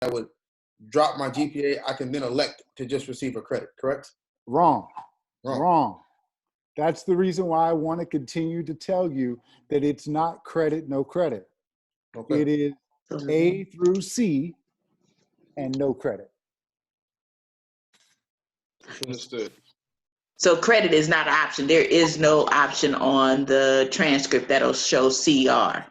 that would drop my GPA, I can then elect to just receive a credit, correct? Wrong. Wrong. Wrong. That's the reason why I want to continue to tell you that it's not credit, no credit. Okay. It is A through C and no credit. Understood. So credit is not an option. There is no option on the transcript that'll show CR.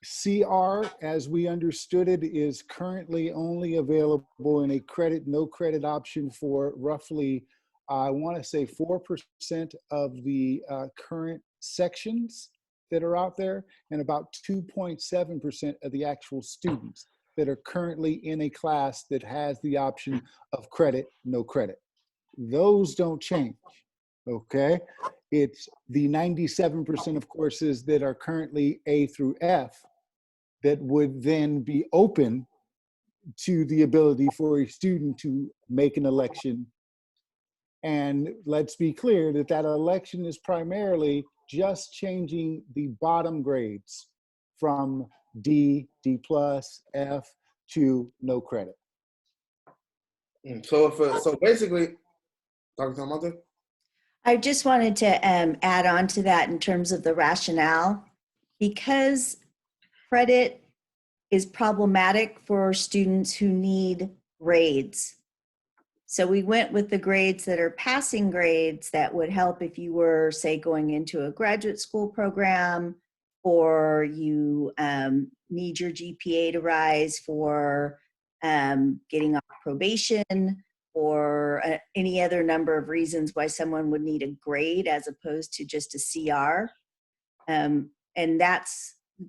CR, as we understood it, is currently only available in a credit, no credit option for roughly, I want to say 4% of the current sections that are out there, and about 2.7% of the actual students that are currently in a class that has the option of credit, no credit. Those don't change, okay? It's the 97% of courses that are currently A through F that would then be open to the ability for a student to make an election. And let's be clear that that election is primarily just changing the bottom grades from D, D plus, F to no credit. So so basically, Dr. Talamante? I just wanted to add on to that in terms of the rationale. Because credit is problematic for students who need grades. So we went with the grades that are passing grades that would help if you were, say, going into a graduate school program, or you need your GPA to rise for getting off probation, or any other number of reasons why someone would need a grade as opposed to just a CR.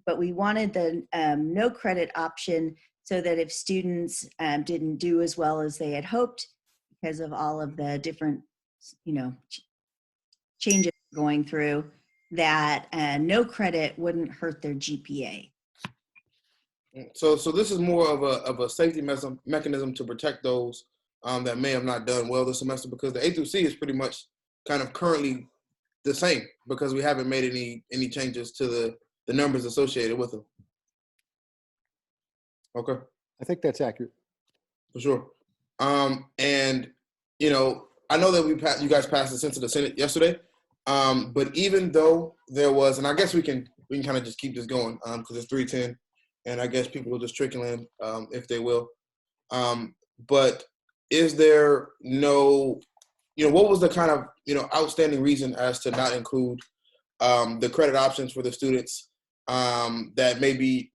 But we wanted the no credit option so that if students didn't do as well as they had hoped because of all of the different, changes going through, that no credit wouldn't hurt their GPA. So this is more of a safety mechanism to protect those that may have not done well this semester, because the A through C is pretty much kind of currently the same because we haven't made any changes to the numbers associated with them. Okay. I think that's accurate. For sure. And I know that you guys passed this into the Senate yesterday. But even though there was, and I guess we can kind of just keep this going because it's 3:10, and I guess people will just trickle in if they will. But is there no, what was the kind of outstanding reason as to not include the credit options for the students that maybe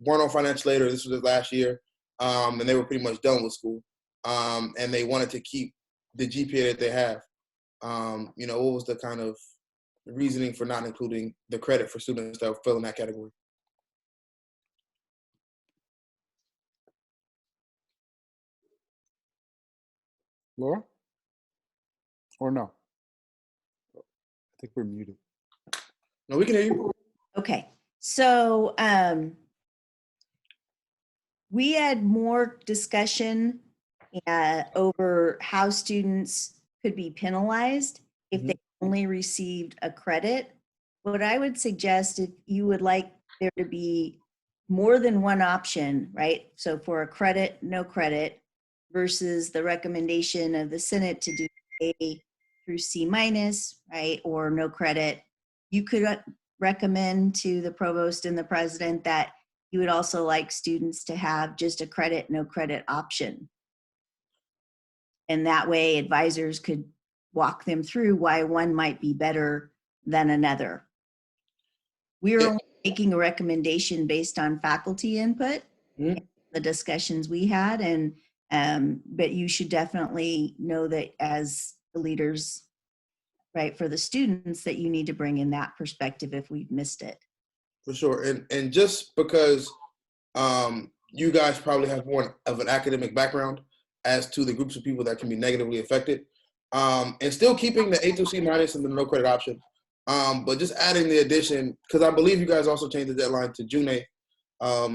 weren't on financial aid, or this was their last year, and they were pretty much done with school, and they wanted to keep the GPA that they have? What was the kind of reasoning for not including the credit for students that fell in that category? Laura? Or no? I think we're muted. No, we can hear you. Okay, so we had more discussion over how students could be penalized if they only received a credit. What I would suggest, if you would like there to be more than one option, right? So for a credit, no credit, versus the recommendation of the Senate to do A through C minus, right? Or no credit, you could recommend to the provost and the president that you would also like students to have just a credit, no credit option. And that way advisors could walk them through why one might be better than another. We're only making a recommendation based on faculty input, and the discussions we had, but you should definitely know that as the leaders, right, for the students, that you need to bring in that perspective if we've missed it. For sure. And just because you guys probably have more of an academic background as to the groups of people that can be negatively affected, and still keeping the A through C minus and the no credit option, but just adding the addition, because I believe you guys also changed the deadline to June 8th,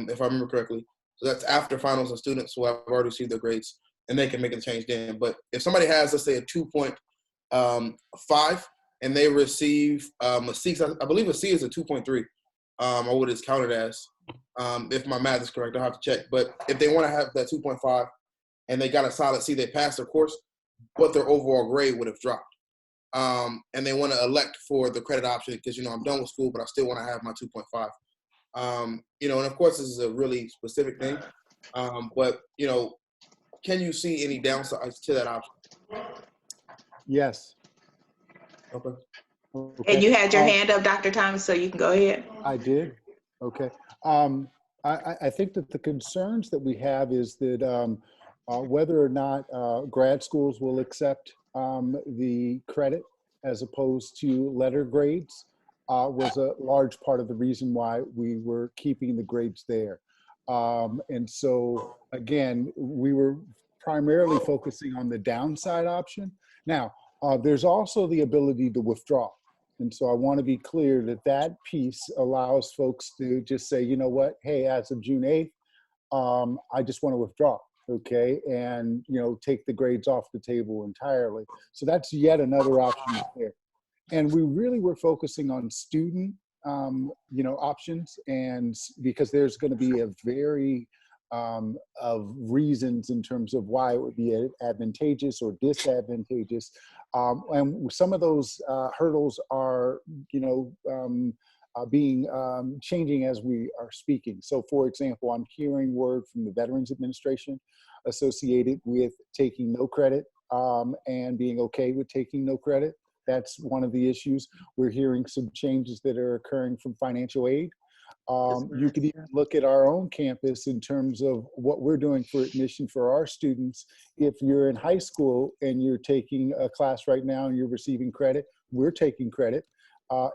if I remember correctly. So that's after finals and students who have already received their grades, and they can make a change then. But if somebody has, let's say, a 2.5 and they receive a C, I believe a C is a 2.3, or what it's counted as. If my math is correct, I'll have to check. But if they want to have that 2.5 and they got a solid C, they passed their course, but their overall grade would have dropped. And they want to elect for the credit option because, you know, I'm done with school, but I still want to have my 2.5. You know, and of course, this is a really specific thing. But, you know, can you see any downsides to that option? Yes. Okay. Okay. And you had your hand up, Dr. Thomas, so you can go ahead. I did. Okay. I think that the concerns that we have is that whether or not grad schools will accept the credit as opposed to letter grades was a large part of the reason why we were keeping the grades there. And so, again, we were primarily focusing on the downside option. Now, there's also the ability to withdraw. And so I want to be clear that that piece allows folks to just say, you know what, hey, as of June 8th, I just want to withdraw, okay? And, you know, take the grades off the table entirely. So that's yet another option there. And we really were focusing on student, you know, options, and because there's going to be a very of reasons in terms of why it would be advantageous or disadvantageous. And some of those hurdles are, you know, changing as we are speaking. So for example, I'm hearing word from the Veterans Administration associated with taking no credit and being okay with taking no credit. That's one of the issues. We're hearing some changes that are occurring from financial aid. You could even look at our own campus in terms of what we're doing for admission for our students. If you're in high school and you're taking a class right now and you're receiving credit, we're taking credit.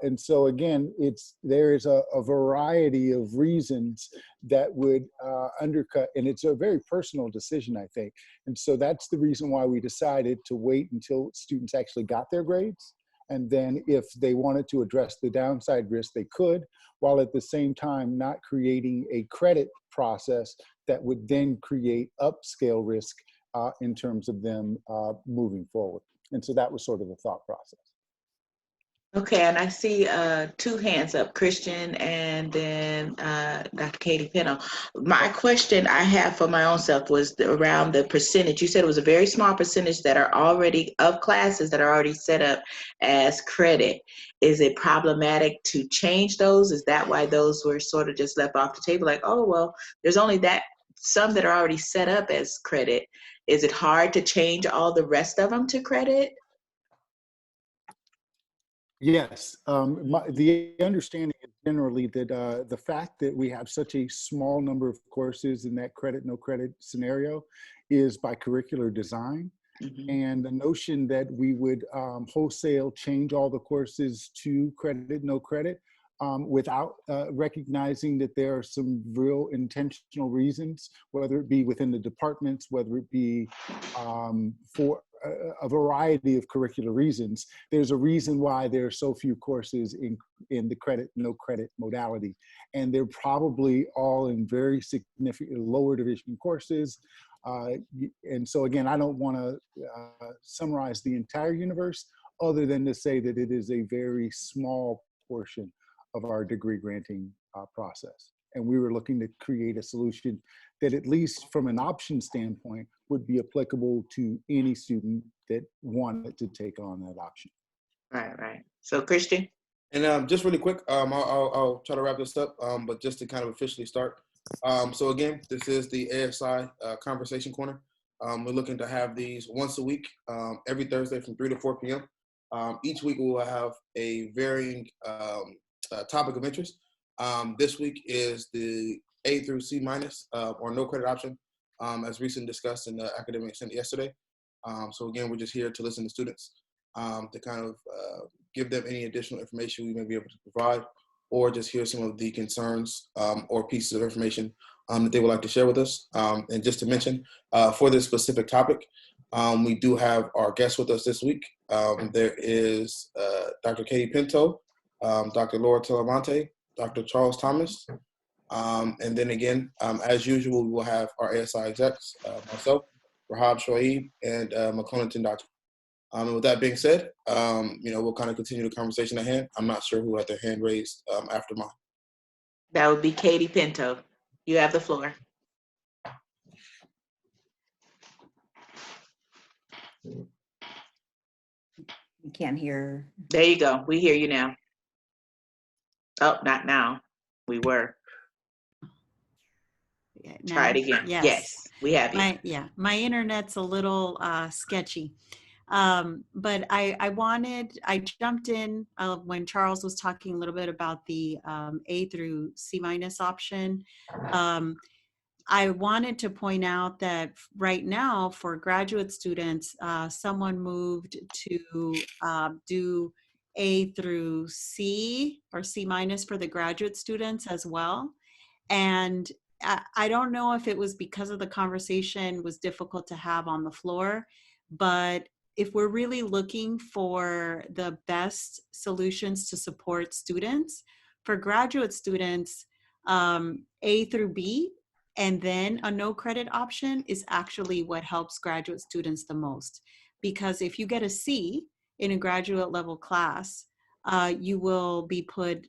And so again, there is a variety of reasons that would undercut, and it's a very personal decision, I think. And so that's the reason why we decided to wait until students actually got their grades. And then if they wanted to address the downside risk, they could, while at the same time not creating a credit process that would then create upscale risk in terms of them moving forward. And so that was sort of the thought process. Okay, and I see two hands up, Christian and then Dr. Katie Pennell. My question I have for my own self was around the percentage. You said it was a very small percentage that are already of classes that are already set up as credit. Is it problematic to change those? Is that why those were sort of just left off the table? Like, oh, well, there's only some that are already set up as credit. Is it hard to change all the rest of them to credit? Yes, the understanding is generally that the fact that we have such a small number of courses in that credit, no credit scenario is by curricular design. Mm-hmm. And the notion that we would wholesale change all the courses to credit, no credit, without recognizing that there are some real intentional reasons, whether it be within the departments, whether it be for a variety of curricular reasons. There's a reason why there are so few courses in the credit, no credit modality. And they're probably all in very significant lower division courses. And so again, I don't want to summarize the entire universe other than to say that it is a very small portion of our degree granting process. And we were looking to create a solution that, at least from an option standpoint, would be applicable to any student that wanted to take on that option. Right. So Christian? And just really quick, I'll try to wrap this up, but just to kind of officially start. So again, this is the ASI Conversation Corner. We're looking to have these once a week, every Thursday from 3 to 4 p.m. Each week we will have a varying topic of interest. This week is the A through C minus or no credit option, as recently discussed in the academic senate yesterday. So again, we're just here to listen to students to kind of give them any additional information we may be able to provide, or just hear some of the concerns or pieces of information that they would like to share with us. And just to mention, for this specific topic, we do have our guests with us this week. There is Dr. Katie Pinto, Dr. Laura Telemonte, Dr. Charles Thomas, and then again, as usual, we will have our ASI execs, myself, Rahab Shoaib, and McClellan Doctor. And with that being said, we'll kind of continue the conversation at hand. I'm not sure who had their hand raised after mine. That would be Katie Pinto. You have the floor. You can't hear. There you go. We hear you now. Oh, not now. We were. Try it again. Yes, we have you. My internet's a little sketchy. But I jumped in when Charles was talking a little bit about the A through C minus option. I wanted to point out that right now for graduate students, someone moved to do A through C or C minus for the graduate students as well. And I don't know if it was because of the conversation was difficult to have on the floor, but if we're really looking for the best solutions to support students, for graduate students, A through B, and then a no credit option is actually what helps graduate students the most. Because if you get a C in a graduate level class, you will be put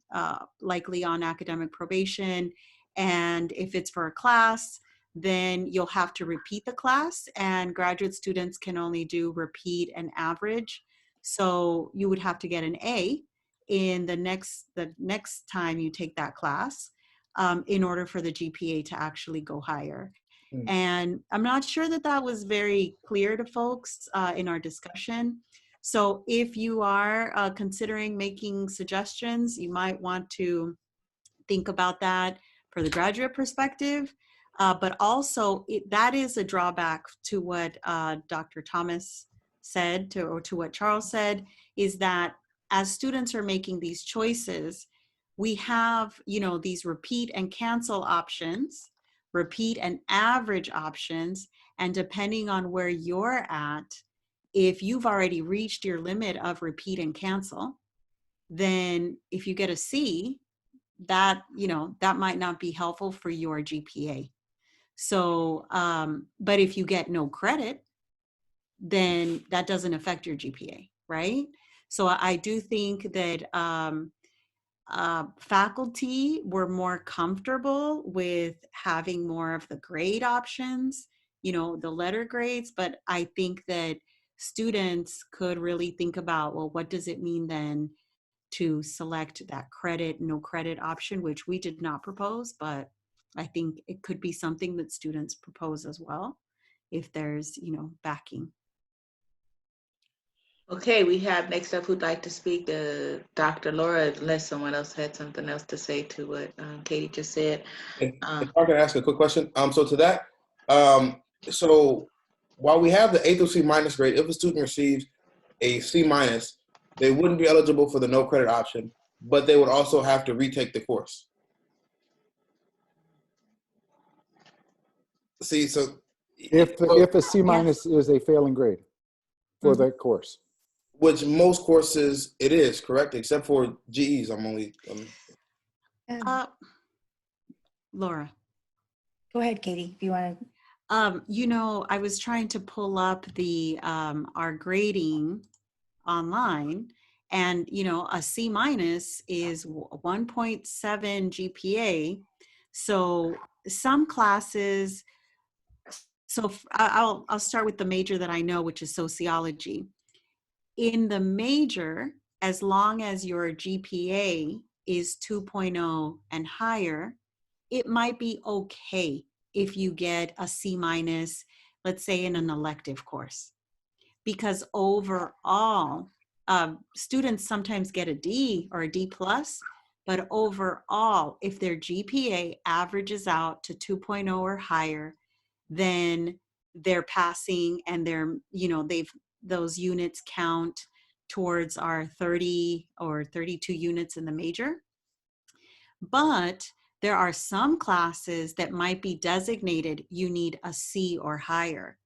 likely on academic probation. And if it's for a class, then you'll have to repeat the class, and graduate students can only do repeat and average. So you would have to get an A in the next time you take that class in order for the GPA to actually go higher. And I'm not sure that was very clear to folks in our discussion. So if you are considering making suggestions, you might want to think about that for the graduate perspective, but also that is a drawback to what Dr. Thomas said, or to what Charles said, is that as students are making these choices, we have, these repeat and cancel options, repeat and average options, and depending on where you're at, if you've already reached your limit of repeat and cancel, then if you get a C, that might not be helpful for your GPA. So, but if you get no credit, then that doesn't affect your GPA, right? So I do think that faculty were more comfortable with having more of the grade options, the letter grades, but I think that students could really think about, well, what does it mean then to select that credit, no credit option, which we did not propose, but I think it could be something that students propose as well, if there's, backing. Okay, we have next up who'd like to speak, Dr. Laura, unless someone else had something else to say to what Katie just said. If I can ask a quick question. So to that, so while we have the A through C minus grade, if a student receives a C minus, they wouldn't be eligible for the no credit option, but they would also have to retake the course. See, so If a C minus is a failing grade for that course. Which most courses it is, correct? Except for GEs, Laura. Go ahead, Katie, if you want to. I was trying to pull up the our grading online, and a C minus is 1.7 GPA. So some classes, so I'll start with the major that I know, which is sociology. In the major, as long as your GPA is 2.0 and higher, it might be okay if you get a C minus, let's say in an elective course. Because overall, students sometimes get a D or a D plus, but overall, if their GPA averages out to 2.0 or higher, then they're passing, and those units count towards our 30 or 32 units in the major. But there are some classes that might be designated you need a C or higher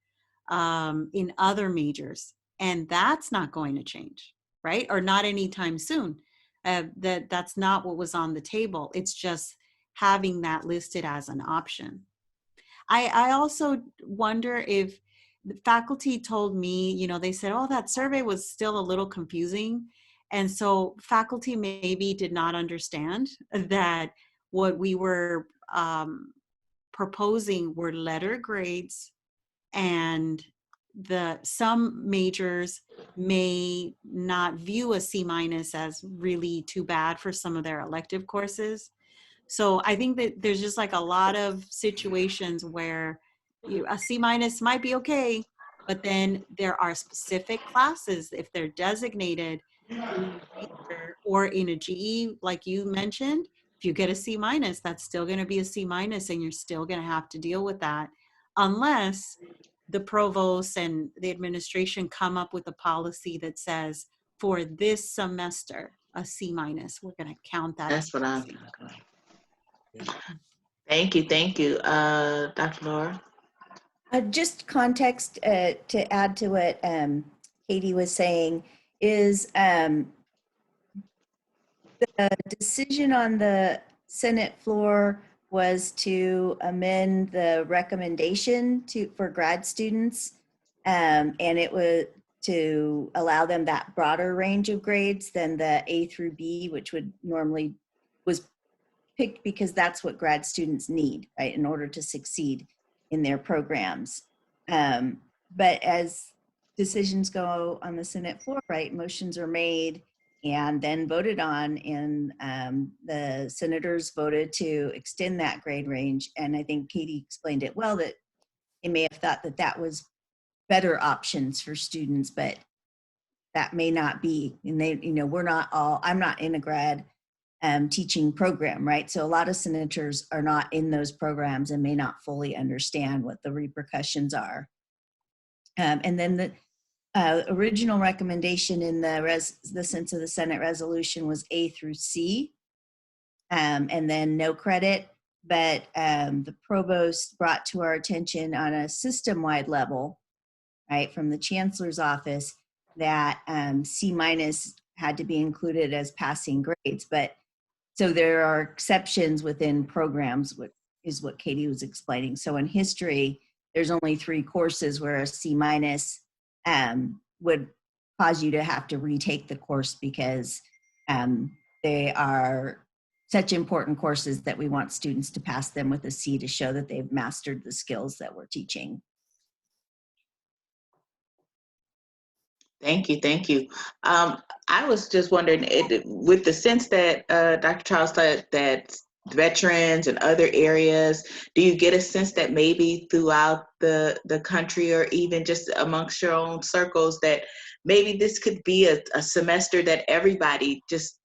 in other majors, and that's not going to change, right? Or not anytime soon. That's not what was on the table. It's just having that listed as an option. I also wonder if the faculty told me, they said, oh, that survey was still a little confusing. And so faculty maybe did not understand that what we were proposing were letter grades, and some majors may not view a C- as really too bad for some of their elective courses. So I think that there's just like a lot of situations where a C- might be okay, but then there are specific classes, if they're designated in a major or in a GE, like you mentioned, if you get a C-, that's still going to be a C-, and you're still going to have to deal with that unless the provost and the administration come up with a policy that says, for this semester, a C-, we're going to count that as That's what a I'm C. talking about. Thank you, Dr. Laura. Just context to add to what Katie was saying is the decision on the Senate floor was to amend the recommendation for grad students, and it was to allow them that broader range of grades than the A through B, which would normally was picked because that's what grad students need, right, in order to succeed in their programs. But as decisions go on the Senate floor, right, motions are made and then voted on, and the senators voted to extend that grade range. And I think Katie explained it well, that they may have thought that that was better options for students, but that may not be. And they, we're not all, I'm not in a grad teaching program, right? So a lot of senators are not in those programs and may not fully understand what the repercussions are. And then the original recommendation in the sense of the Senate resolution was A through C, and then no credit. But the provost brought to our attention on a system-wide level, right, from the chancellor's office, that C- had to be included as passing grades. But so there are exceptions within programs, which is what Katie was explaining. So in history, there's only 3 courses where a C- would cause you to have to retake the course because they are such important courses that we want students to pass them with a C to show that they've mastered the skills that we're teaching. Thank you. I was just wondering, with the sense that Dr. Charles said that veterans and other areas, do you get a sense that maybe throughout the country or even just amongst your own circles that maybe this could be a semester that everybody, just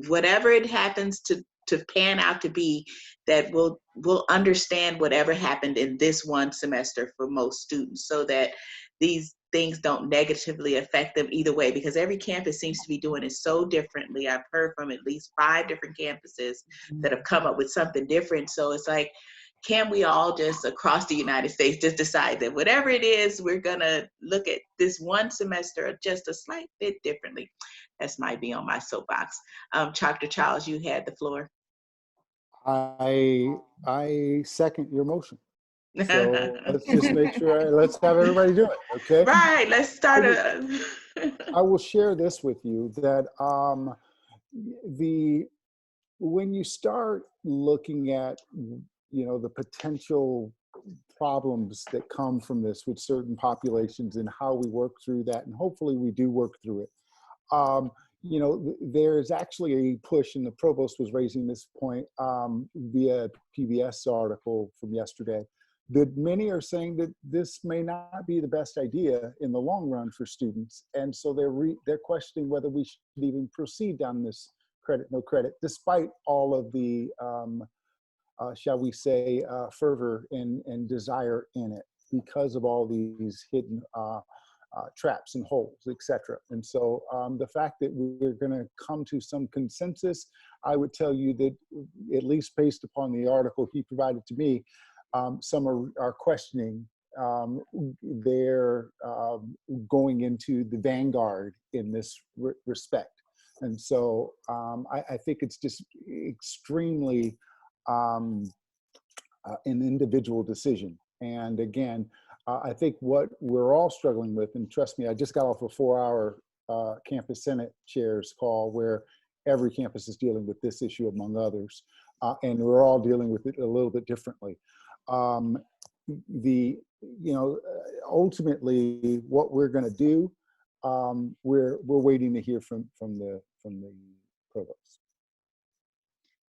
whatever it happens to pan out to be, that will understand whatever happened in this one semester for most students, so that these things don't negatively affect them either way, because every campus seems to be doing it so differently. I've heard from at least 5 different campuses that have come up with something different. So it's like, can we all just across the United States just decide that whatever it is, we're gonna look at this one semester just a slight bit differently? That's might be on my soapbox. Dr. Charles, you had the floor. I second your motion. So let's just make sure, let's have everybody do it, okay? Right, let's start I will share this with you, that when you start looking at, the potential problems that come from this with certain populations and how we work through that, and hopefully we do work through it. There's actually a push, and the provost was raising this point via PBS article from yesterday, that many are saying that this may not be the best idea in the long run for students. And so they're questioning whether we should even proceed down this credit, no credit, despite all of the, shall we say, fervor and desire in it, because of all these hidden traps and holes, etc. And so the fact that we're going to come to some consensus, I would tell you that, at least based upon the article he provided to me, some are questioning they're going into the vanguard in this respect. And so I think it's just extremely an individual decision. And again, I think what we're all struggling with, and trust me, I just got off a 4-hour campus Senate chairs call where every campus is dealing with this issue among others. and we're all dealing with it a little bit differently. Ultimately, what we're going to do, we're waiting to hear from the provost.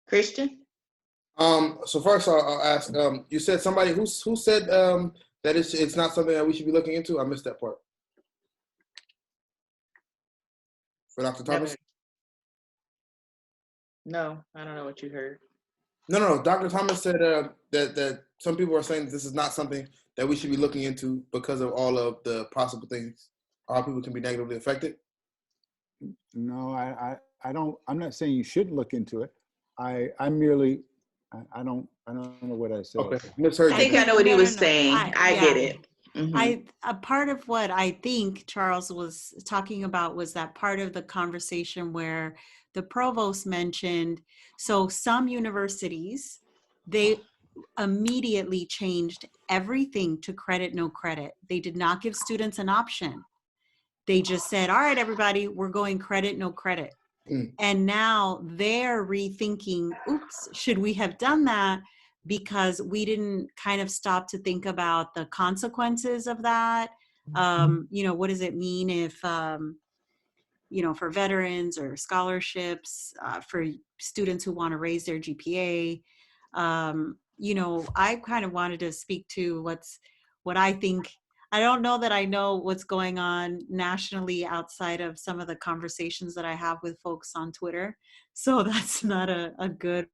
Christian? So first I'll ask, you said somebody who said that it's not something that we should be looking into? I missed that part. For Dr. Thomas? No, I don't know what you heard. No. Dr. Thomas said that some people are saying that this is not something that we should be looking into because of all of the possible things, how people can be negatively affected. No, I don't. I'm not saying you shouldn't look into it. I'm merely. I don't know what I said. Okay, misheard I you. think I know what he No, was no, no. saying. I Yeah. get it. Mhm. A part of what I think Charles was talking about was that part of the conversation where the provost mentioned, so some universities, they immediately changed everything to credit, no credit. They did not give students an option. They just said, all right, everybody, we're going credit, no credit. Mm. And now they're rethinking, oops, should we have done that? Because we didn't kind of stop to think about the consequences of that. What does it mean if, for veterans or scholarships, for students who want to raise their GPA? I kind of wanted to speak to what I think. I don't know that I know what's going on nationally outside of some of the conversations that I have with folks on Twitter. So that's not a good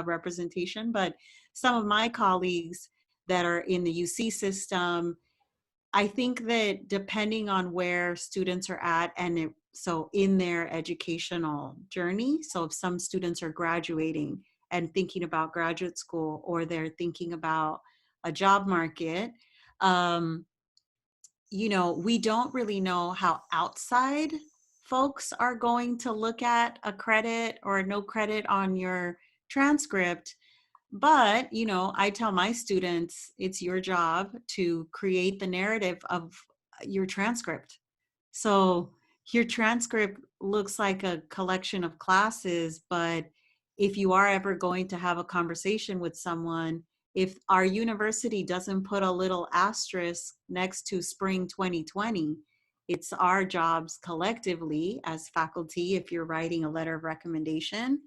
representation, but some of my colleagues that are in the UC system, I think that depending on where students are at so in their educational journey, so if some students are graduating and thinking about graduate school, or they're thinking about a job market, we don't really know how outside folks are going to look at a credit or no credit on your transcript. But, I tell my students, it's your job to create the narrative of your transcript. So your transcript looks like a collection of classes, but if you are ever going to have a conversation with someone, if our university doesn't put a little asterisk next to spring 2020, it's our jobs collectively as faculty, if you're writing a letter of recommendation,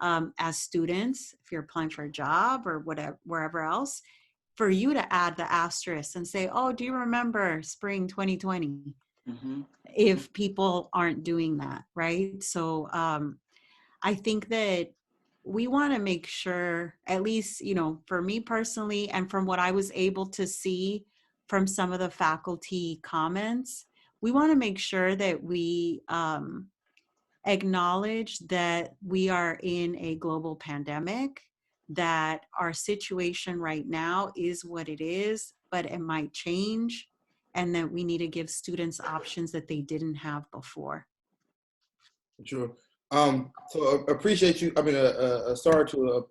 as students, if you're applying for a job or whatever, wherever else, for you to add the asterisk and say, oh, do you remember spring 2020? Mm-hmm. If people aren't doing that, right? So I think that we want to make sure, at least, for me personally, and from what I was able to see from some of the faculty comments, we want to make sure that we acknowledge that we are in a global pandemic, that our situation right now is what it is, but it might change, and that we need to give students options that they didn't have before. Sure. So appreciate you. I mean, sorry to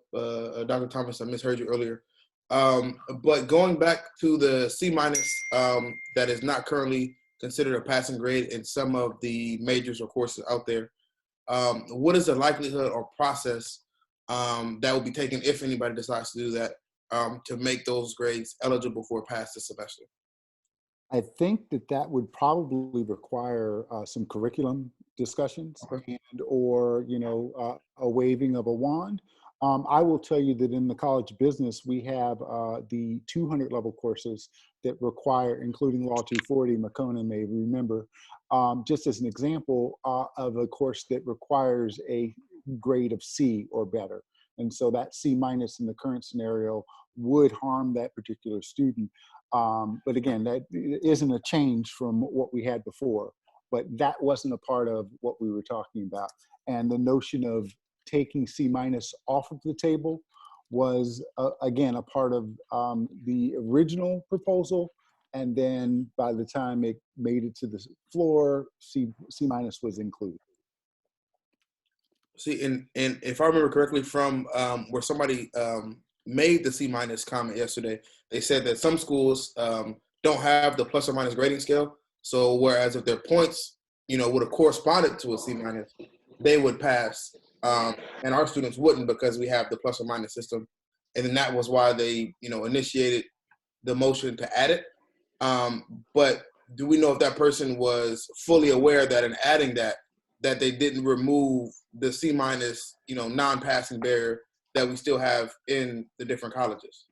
Dr. Thomas, I misheard you earlier. But going back to the C-, that is not currently considered a passing grade in some of the majors or courses out there, what is the likelihood or process that will be taken, if anybody decides to do that, to make those grades eligible for a pass this semester? I think that would probably require some curriculum discussions, Okay. and or a waving of a wand. I will tell you that in the college business, we have the 200 level courses that require, including Law 240, Makona may remember, just as an example of a course that requires a grade of C or better. And so that C- in the current scenario would harm that particular student. But again, that isn't a change from what we had before, but that wasn't a part of what we were talking about. And the notion of taking C- off of the table was, again, a part of the original proposal. And then by the time it made it to the floor, C- was included. See, and if I remember correctly from where somebody made the C- comment yesterday, they said that some schools don't have the plus or minus grading scale. So whereas if their points, would have corresponded to a C-, they would pass. and our students wouldn't because we have the plus or minus system. And then that was why they, initiated the motion to add it. But do we know if that person was fully aware that in adding that they didn't remove the C minus, non-passing barrier that we still have in the different colleges?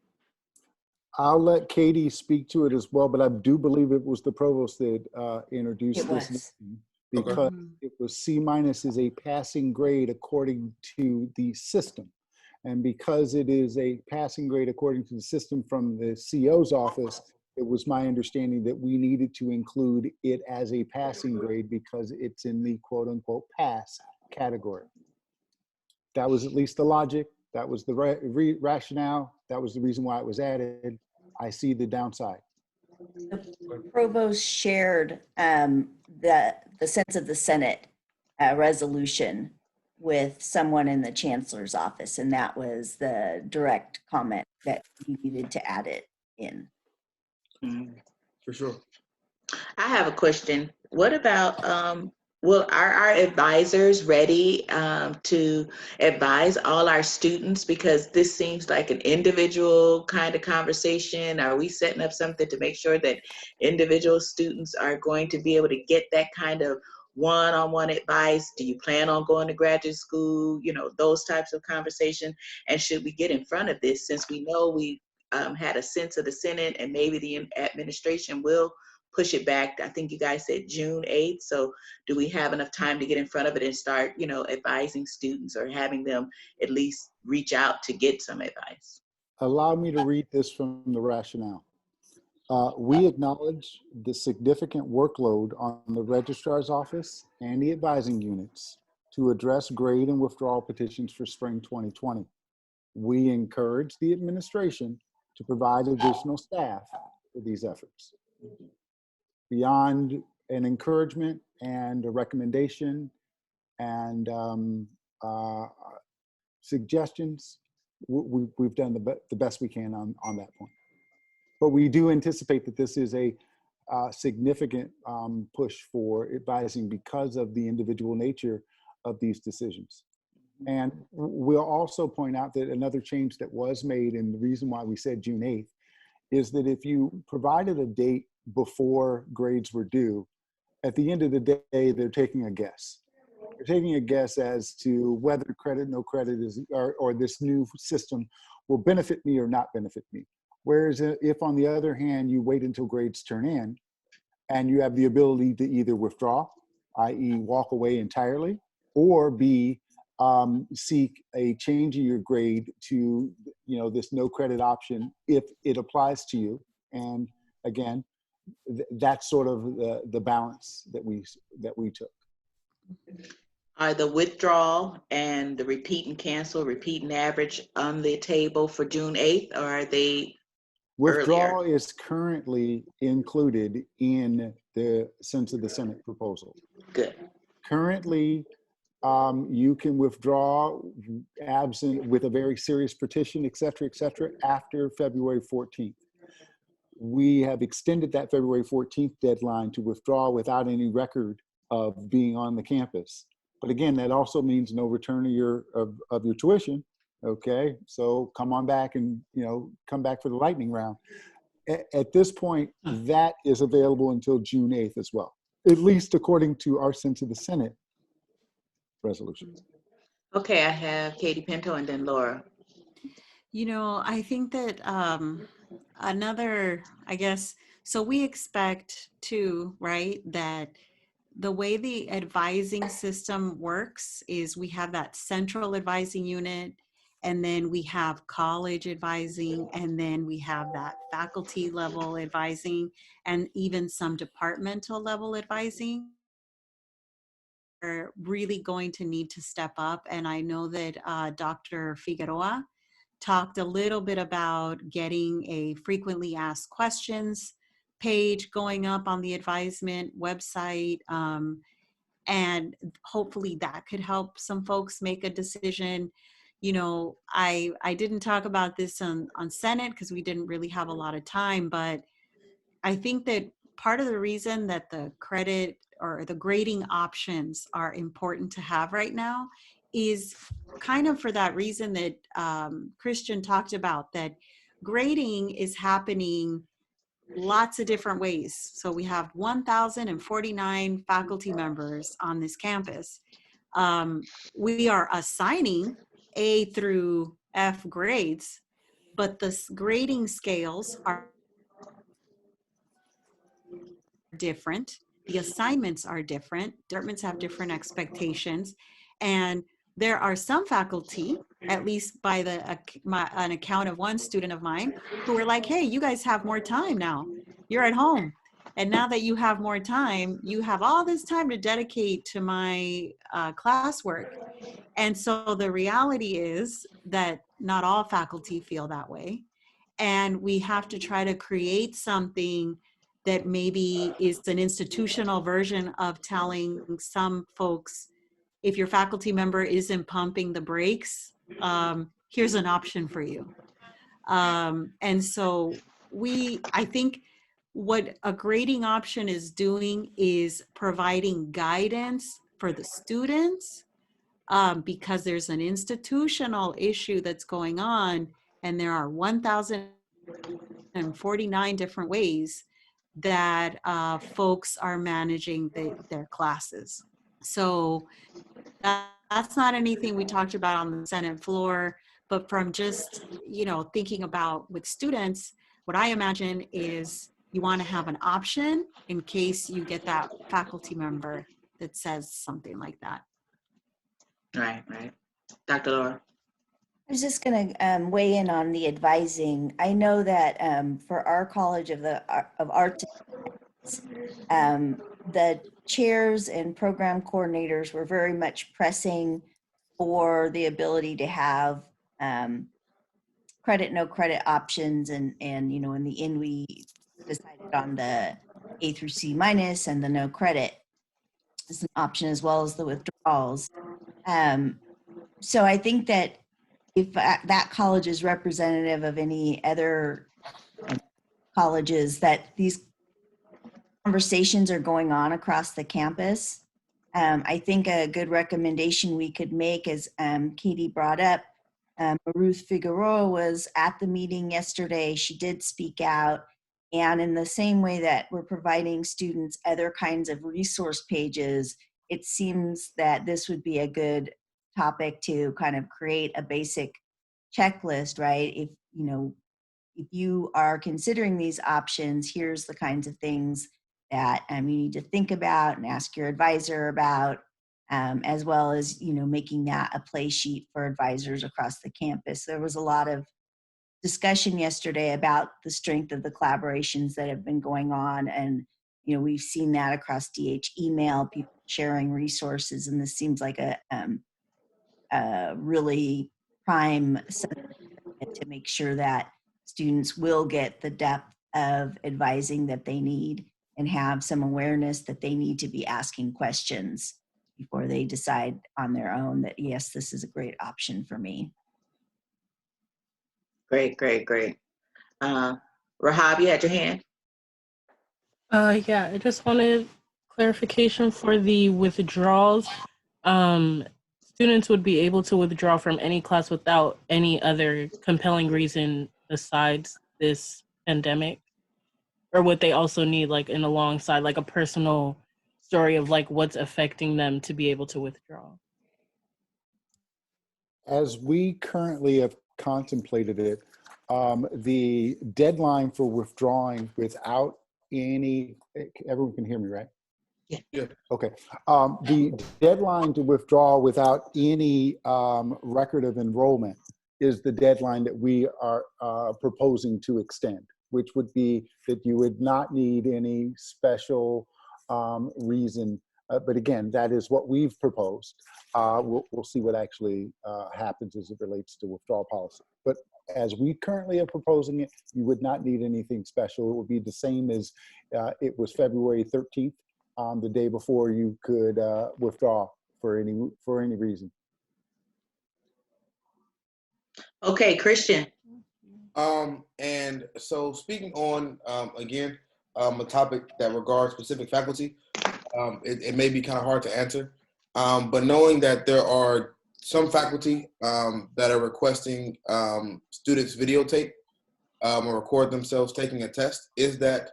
I'll let Katie speak to it as well, but I do believe it was the provost that introduced It this was. because it was C minus is a passing grade according to the system. And because it is a passing grade according to the system from the CO's office, it was my understanding that we needed to include it as a passing grade because it's in the quote unquote pass category. That was at least the logic. That was the rationale. That was the reason why it was added. I see the downside. The provost shared the sense of the Senate resolution with someone in the chancellor's office, and that was the direct comment that he needed to add it in. For sure. I have a question. What about, well, are our advisors ready to advise all our students? Because this seems like an individual kind of conversation. Are we setting up something to make sure that individual students are going to be able to get that kind of one-on-one advice? Do you plan on going to graduate school? Those types of conversation. And should we get in front of this, since we know we had a sense of the Senate and maybe the administration will push it back? I think you guys said June 8th. So do we have enough time to get in front of it and start, advising students or having them at least reach out to get some advice? Allow me to read this from the rationale. We acknowledge the significant workload on the registrar's office and the advising units to address grade and withdrawal petitions for spring 2020. We encourage the administration to provide additional staff for these efforts. Beyond an encouragement and a recommendation and suggestions, we've done the best we can on that point. But we do anticipate that this is a significant push for advising because of the individual nature of these decisions. And we'll also point out that another change that was made, and the reason why we said June 8th, is that if you provided a date before grades were due, at the end of the day, they're taking a guess. They're taking a guess as to whether credit, no credit is, or this new system will benefit me or not benefit me. Whereas if on the other hand, you wait until grades turn in and you have the ability to either withdraw, i.e. walk away entirely, or B, seek a change in your grade to, this no credit option if it applies to you. And again, that's sort of the balance that we took. Are the withdrawal and the repeat and cancel, repeat and average on the table for June 8th, or are they Withdrawal earlier? is currently included in the sense of the Senate proposal. Good. Currently, you can withdraw absent with a very serious petition, et cetera, after February 14th. We have extended that February 14th deadline to withdraw without any record of being on the campus. But again, that also means no return of your tuition. Okay, so come on back and come back for the lightning round. At this point, that is available until June 8th as well, at least according to our sense of the Senate resolution. Okay, I have Katie Pinto and then Laura. I think that another, so we expect too, right, that the way the advising system works is we have that central advising unit, and then we have college advising, and then we have that faculty level advising, and even some departmental level advising. Are really going to need to step up. And I know that Dr. Figueroa talked a little bit about getting a frequently asked questions page going up on the advisement website. And hopefully that could help some folks make a decision. I didn't talk about this on Senate because we didn't really have a lot of time, but I think that part of the reason that the credit or the grading options are important to have right now is kind of for that reason that Christian talked about, that grading is happening lots of different ways. So we have 1,049 faculty members on this campus. We are assigning A through F grades, but the grading scales are different. The assignments are different. Departments have different expectations. And there are some faculty, at least by an account of one student of mine, who were like, hey, you guys have more time now. You're at home. And now that you have more time, you have all this time to dedicate to my classwork. And so the reality is that not all faculty feel that way. And we have to try to create something that maybe is an institutional version of telling some folks, if your faculty member isn't pumping the brakes, here's an option for you. And so I think what a grading option is doing is providing guidance for the students, because there's an institutional issue that's going on, and there are 1,049 different ways that folks are managing their classes. So that's not anything we talked about on the Senate floor, but from just, thinking about with students, what I imagine is you want to have an option in case you get that faculty member that says something like that. Right. Dr. Laura. I was just going to weigh in on the advising. I know that for our College of Arts, the chairs and program coordinators were very much pressing for the ability to have credit, no credit options. And in the end, we decided on the A through C minus and the no credit as an option, as well as the withdrawals. So I think that if that college is representative of any other colleges, that these conversations are going on across the campus. I think a good recommendation we could make, as Katie brought up, Ruth Figueroa was at the meeting yesterday. She did speak out. And in the same way that we're providing students other kinds of resource pages, it seems that this would be a good topic to kind of create a basic checklist, right? If you are considering these options, here's the kinds of things that you need to think about and ask your advisor about, as well as, making that a play sheet for advisors across the campus. There was a lot of discussion yesterday about the strength of the collaborations that have been going on. And, we've seen that across DH email, people sharing resources. And this seems like a really prime to make sure that students will get the depth of advising that they need and have some awareness that they need to be asking questions before they decide on their own that, yes, this is a great option for me. Great. Rahab, you had your hand? Yeah, I just wanted clarification for the withdrawals. Students would be able to withdraw from any class without any other compelling reason besides this pandemic? Or would they also need alongside a personal story of what's affecting them to be able to withdraw? As we currently have contemplated it, the deadline for withdrawing without any, everyone can hear me, right? Yeah. Okay. The deadline to withdraw without any record of enrollment is the deadline that we are proposing to extend, which would be that you would not need any special reason. But again, that is what we've proposed. We'll see what actually happens as it relates to withdrawal policy. But as we currently are proposing it, you would not need anything special. It would be the same as it was February 13th, the day before you could withdraw for any reason. Okay, Christian. And so speaking on, again, a topic that regards specific faculty, it may be kind of hard to answer, but knowing that there are some faculty that are requesting students videotape or record themselves taking a test. Is that,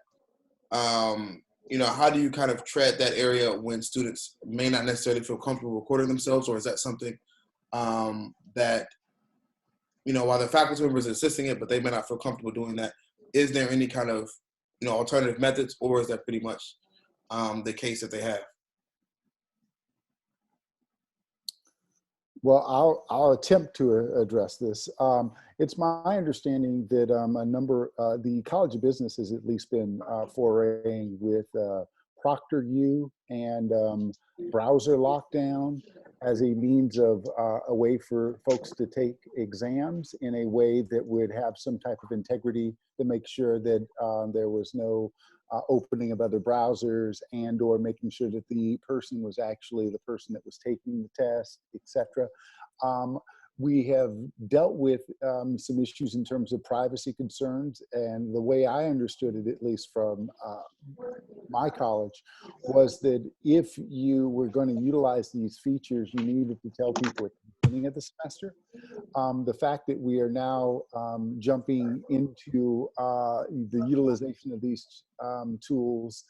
how do you kind of tread that area when students may not necessarily feel comfortable recording themselves, or is that something that, while the faculty members are assisting it, but they may not feel comfortable doing that? Is there any kind of, alternative methods, or is that pretty much the case that they have? Well, I'll attempt to address this. It's my understanding that the College of Business has at least been foraying with ProctorU and browser lockdown as a means of a way for folks to take exams in a way that would have some type of integrity to make sure that there was no opening of other browsers and or making sure that the person was actually the person that was taking the test, etc. We have dealt with some issues in terms of privacy concerns, and the way I understood it, at least from my college, was that if you were going to utilize these features, you needed to tell people at the beginning of the semester. The fact that we are now jumping into the utilization of these tools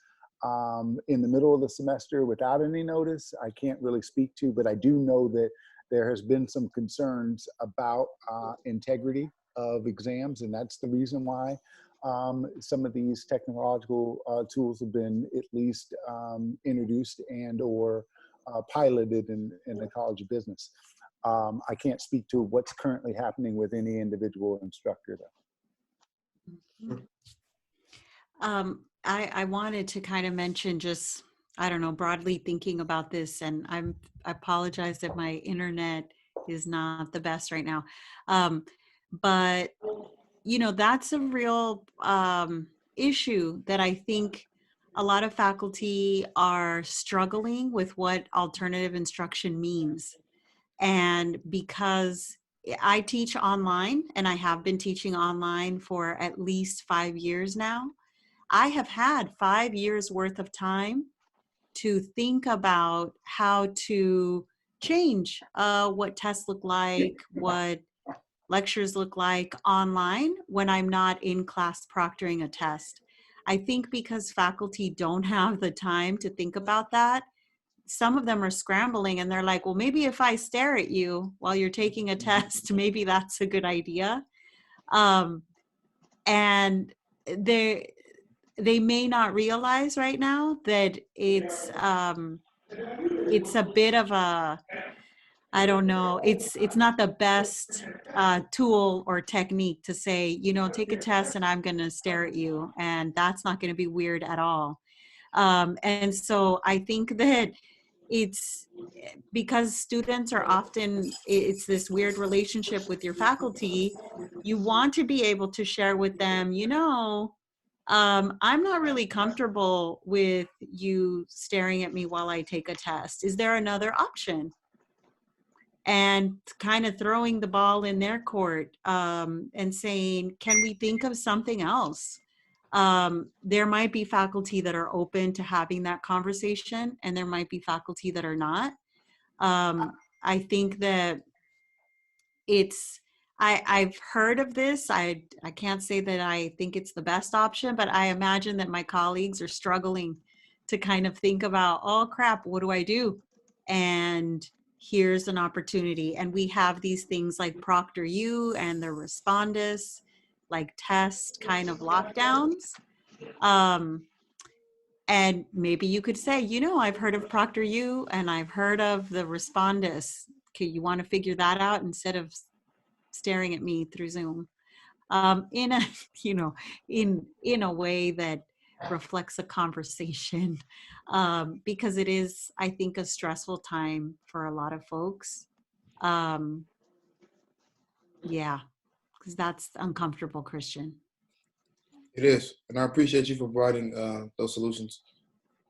in the middle of the semester without any notice, I can't really speak to, but I do know that there has been some concerns about integrity of exams, and that's the reason why some of these technological tools have been at least introduced and or piloted in the College of Business. I can't speak to what's currently happening with any individual instructor though. I wanted to kind of mention just, I don't know, broadly thinking about this, and I apologize that my internet is not the best right now. But, that's a real issue that I think a lot of faculty are struggling with what alternative instruction means. And because I teach online, and I have been teaching online for at least 5 years now, I have had 5 years worth of time to think about how to change what tests look like, what lectures look like online when I'm not in class proctoring a test. I think because faculty don't have the time to think about that, some of them are scrambling and they're like, well, maybe if I stare at you while you're taking a test, maybe that's a good idea. And they may not realize right now that it's a bit of a, I don't know, it's not the best tool or technique to say, take a test and I'm going to stare at you, and that's not going to be weird at all. And so I think that it's because students are often, it's this weird relationship with your faculty. You want to be able to share with them, I'm not really comfortable with you staring at me while I take a test. Is there another option? And kind of throwing the ball in their court and saying, can we think of something else? There might be faculty that are open to having that conversation, and there might be faculty that are not. I think that I've heard of this. I can't say that I think it's the best option, but I imagine that my colleagues are struggling to kind of think about, oh crap, what do I do? And here's an opportunity. And we have these things like ProctorU and the Respondus, like test kind of lockdowns. And maybe you could say, I've heard of ProctorU and I've heard of the Respondus. Okay, you want to figure that out instead of staring at me through Zoom, in a, in a way that reflects a conversation, because it is, I think, a stressful time for a lot of folks. Yeah, because that's uncomfortable, Christian. It is, and I appreciate you for providing those solutions,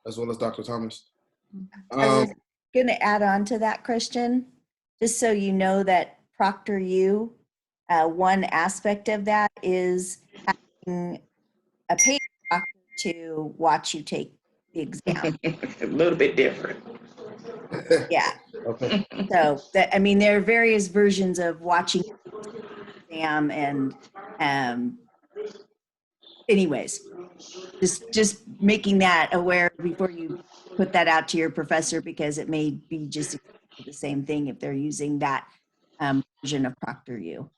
as well as Dr. Thomas. I was going to add on to that, Christian, just so you know that ProctorU, one aspect of that is having a paid doctor to watch you take the exam. A little bit different. Yeah. Okay. So that, I mean, there are various versions of watching exam and anyways, just making that aware before you put that out to your professor, because it may be just the same thing if they're using that version of ProctorU.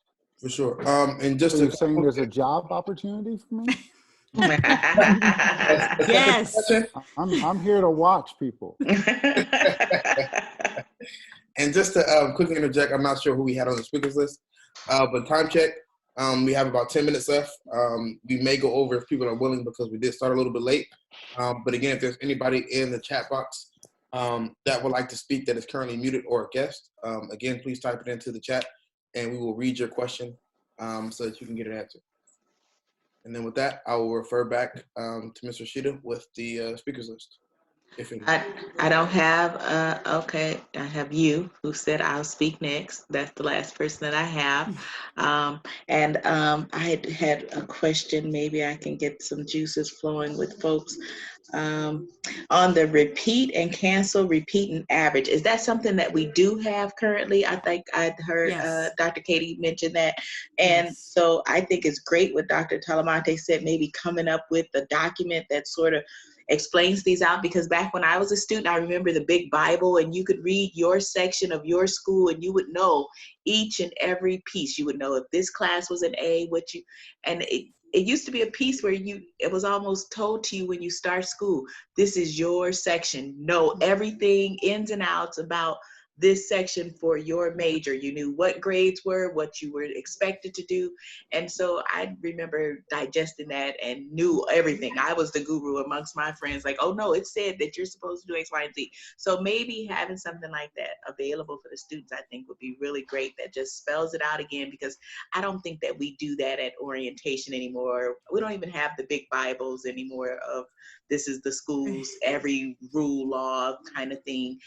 For sure. And just So to you're saying there's a job opportunity for me? Yes. I'm here to watch people. And just to quickly interject, I'm not sure who we had on the speakers list, but time check. We have about 10 minutes left. We may go over if people are willing because we did start a little bit late. But again, if there's anybody in the chat box that would like to speak that is currently muted or a guest, again, please type it into the chat and we will read your question so that you can get an answer. And then with that, I will refer back to Mr. Shida with the speakers list. If any. I don't have, okay, I have you who said I'll speak next. That's the last person that I have. I had a question, maybe I can get some juices flowing with folks. On the repeat and cancel, repeat and average, is that something that we do have currently? I think I'd heard Yes. Dr. Katie mention that. And Yes. so I think it's great what Dr. Talamonte said, maybe coming up with a document that sort of explains these out, because back when I was a student, I remember the big Bible, and you could read your section of your school and you would know each and every piece. You would know if this class was an A, and it used to be a piece where it was almost told to you when you start school, this is your section. Know everything ins and outs about this section for your major. You knew what grades were, what you were expected to do. And so I remember digesting that and knew everything. I was the guru amongst my friends, like, oh no, it said that you're supposed to do X, Y, and Z. So maybe having something like that available for the students, I think would be really great, that just spells it out again, because I don't think that we do that at orientation anymore. We don't even have the big Bibles anymore of this is the school's every rule, law kind of thing.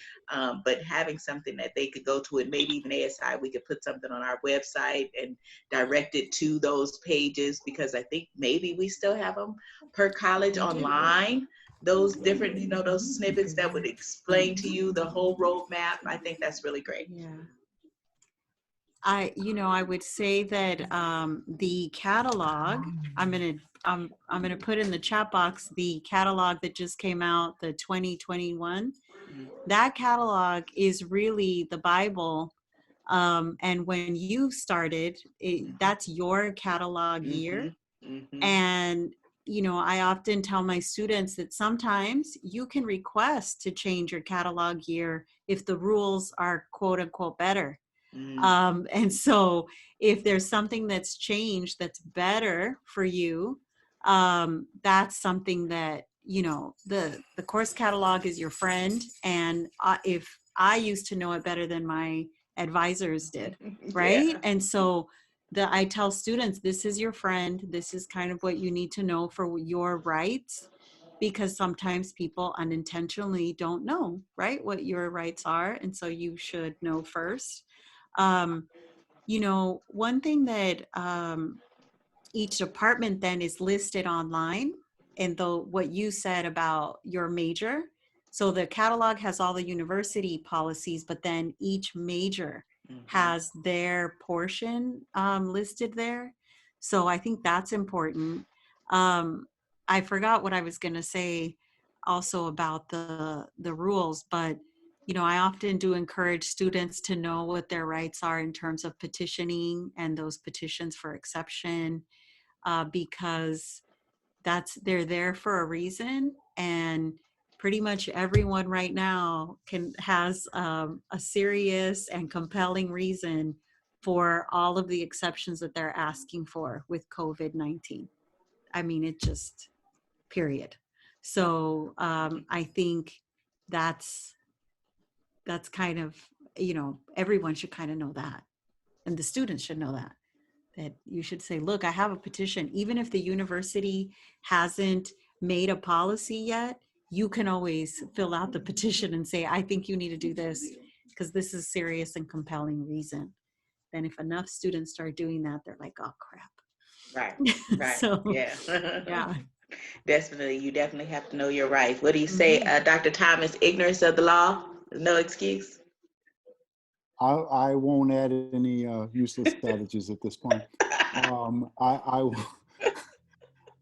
But having something that they could go to, and maybe even ASI, we could put something on our website and direct it to those pages, because I think maybe we still have them per college online. Those different, those snippets that would explain to you the whole roadmap. I think that's really great. Yeah. I would say that the catalog, I'm gonna put in the chat box the catalog that just came out, the 2021. That catalog is really the Bible. And when you started, that's your catalog year. And I often tell my students that sometimes you can request to change your catalog year if the rules are quote unquote better. And so if there's something that's changed that's better for you, that's something that, the course catalog is your friend. And if I used to know it better than my advisors did, right? Yeah. And so I tell students, this is your friend. This is kind of what you need to know for your rights, because sometimes people unintentionally don't know, right, what your rights are. And so you should know first. One thing that each department then is listed online, and what you said about your major. So the catalog has all the university policies, but then each major has their portion listed there. So I think that's important. I forgot what I was going to say also about the rules, but I often do encourage students to know what their rights are in terms of petitioning and those petitions for exception, because they're there for a reason. And pretty much everyone right now has a serious and compelling reason for all of the exceptions that they're asking for with COVID-19. I mean, it just, period. So I think that's kind of, everyone should kind of know that. And the students should know that you should say, look, I have a petition. Even if the university hasn't made a policy yet, you can always fill out the petition and say, I think you need to do this because this is serious and compelling reason. Then if enough students start doing that, they're like, oh, crap. Right. So, yeah. Yeah. Definitely. You definitely have to know your rights. What do you say, Dr. Thomas? Ignorance of the law is no excuse. I won't add any useless adages at this point.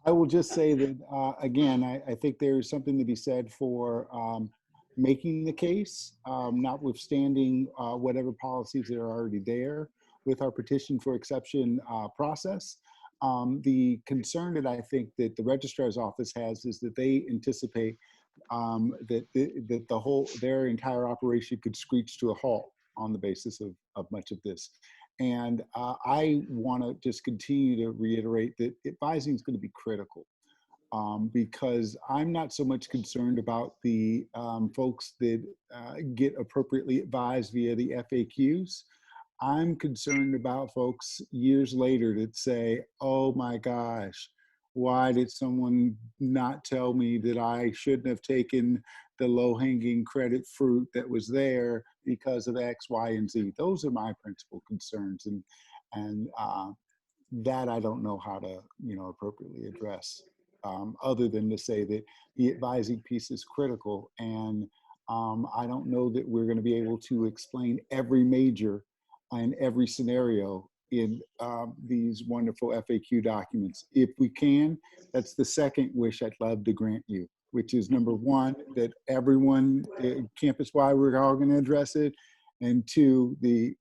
I will just say that, again, I think there's something to be said for making the case, notwithstanding whatever policies that are already there with our petition for exception process. The concern that I think that the registrar's office has is that they anticipate that their entire operation could screech to a halt on the basis of much of this. And I want to just continue to reiterate that advising is going to be critical, because I'm not so much concerned about the folks that get appropriately advised via the FAQs. I'm concerned about folks years later that say, oh my gosh, why did someone not tell me that I shouldn't have taken the low-hanging credit fruit that was there because of X, Y, and Z? Those are my principal concerns, and that I don't know how to, appropriately address, other than to say that the advising piece is critical, and I don't know that we're going to be able to explain every major and every scenario in these wonderful FAQ documents. If we can, that's the second wish I'd love to grant you, which is number one, that everyone campus-wide, we're all going to address it, and two, the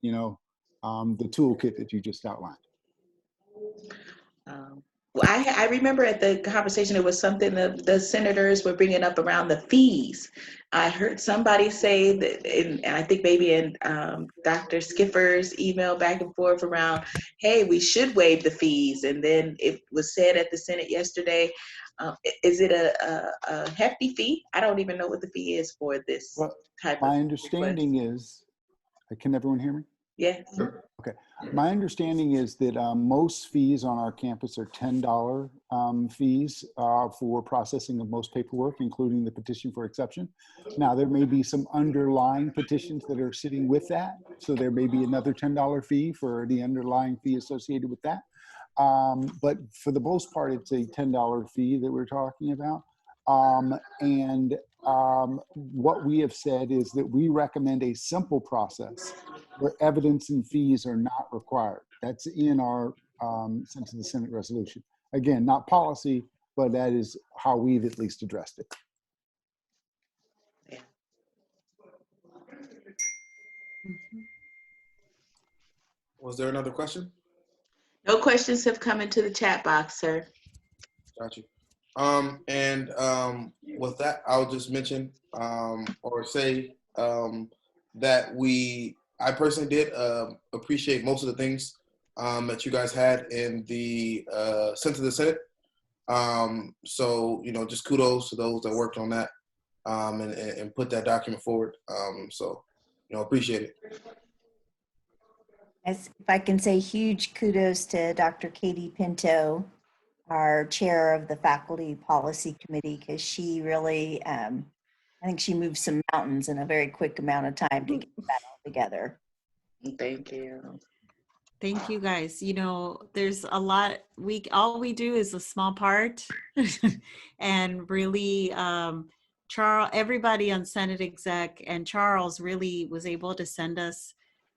toolkit that you just outlined. Well, I remember at the conversation, it was something that the senators were bringing up around the fees. I heard somebody say that, and I think maybe in Dr. Skipper's email back and forth around, hey, we should waive the fees. And then it was said at the Senate yesterday, is it a hefty fee? I don't even know what the fee is for this type of My understanding is, can everyone hear me? Yes. Okay. My understanding is that most fees on our campus are $10 fees for processing of most paperwork, including the petition for exception. Now, there may be some underlying petitions that are sitting with that. So there may be another $10 fee for the underlying fee associated with that. But for the most part, it's a $10 fee that we're talking about. What we have said is that we recommend a simple process where evidence and fees are not required. That's in our sense of the Senate resolution. Again, not policy, but that is how we've at least addressed it. Yeah. Was there another question? No questions have come into the chat box, sir. Got you. With that, I'll just mention or say that I personally did appreciate most of the things that you guys had in the sense of the Senate. So, just kudos to those that worked on that and put that document forward. Appreciate it. As if I can say huge kudos to Dr. Katie Pinto, our chair of the Faculty Policy Committee, because she really, I think she moved some mountains in a very quick amount of time to get that all together. Thank you. Thank you guys. There's a lot, all we do is a small part and really, everybody on Senate Exec and Charles really was able to send us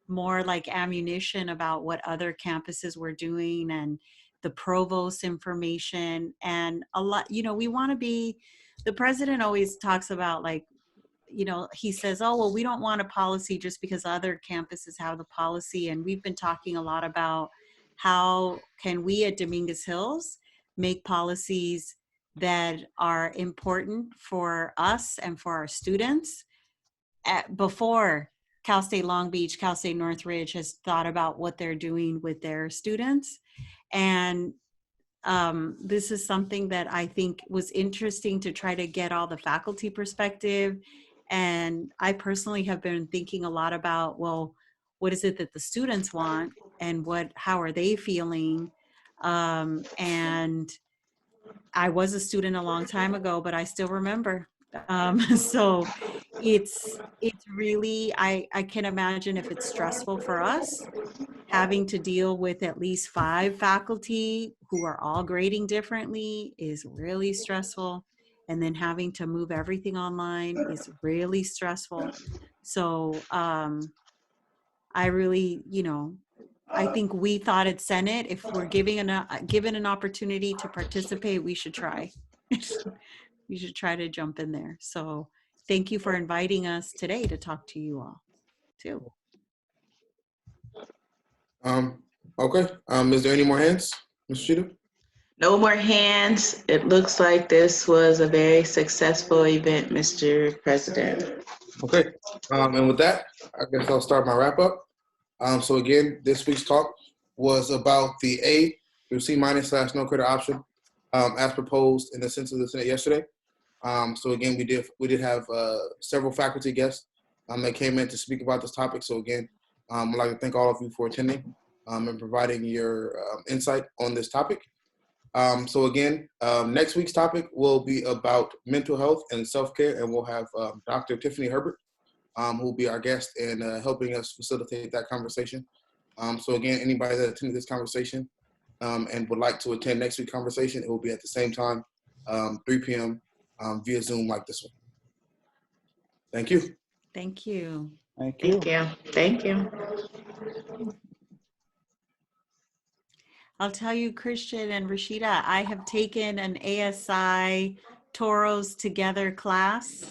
more like ammunition about what other campuses were doing and the provost information and a lot, we want to be, the president always talks about he says, oh, well, we don't want a policy just because other campuses have the policy. And we've been talking a lot about how can we at Dominguez Hills make policies that are important for us and for our students before Cal State Long Beach, Cal State Northridge has thought about what they're doing with their students. And this is something that I think was interesting to try to get all the faculty perspective. And I personally have been thinking a lot about, well, what is it that the students want and how are they feeling? And I was a student a long time ago, but I still remember. So it's really, I can imagine if it's stressful for us, having to deal with at least 5 faculty who are all grading differently is really stressful. And then having to move everything online is really stressful. So I really, I think we thought at Senate, if we're given an opportunity to participate, we should try. We should try to jump in there. So thank you for inviting us today to talk to you all too. Okay. Is there any more hands, Mr. Cheatham? No more hands. It looks like this was a very successful event, Mr. President. Okay. And with that, I guess I'll start my wrap up. So again, this week's talk was about the A through C- / no credit option, as proposed in the Senate of the Senate yesterday. So again, we did have several faculty guests that came in to speak about this topic. So again, I'd like to thank all of you for attending and providing your insight on this topic. So again, next week's topic will be about mental health and self-care, and we'll have Dr. Tiffany Herbert, who will be our guest and helping us facilitate that conversation. So again, anybody that attended this conversation and would like to attend next week's conversation, it will be at the same time, 3 p.m. Via Zoom like this one. Thank you. Thank you. Thank you. Thank you. Thank you. I'll tell you, Christian and Rashida, I have taken an ASI Toros Together class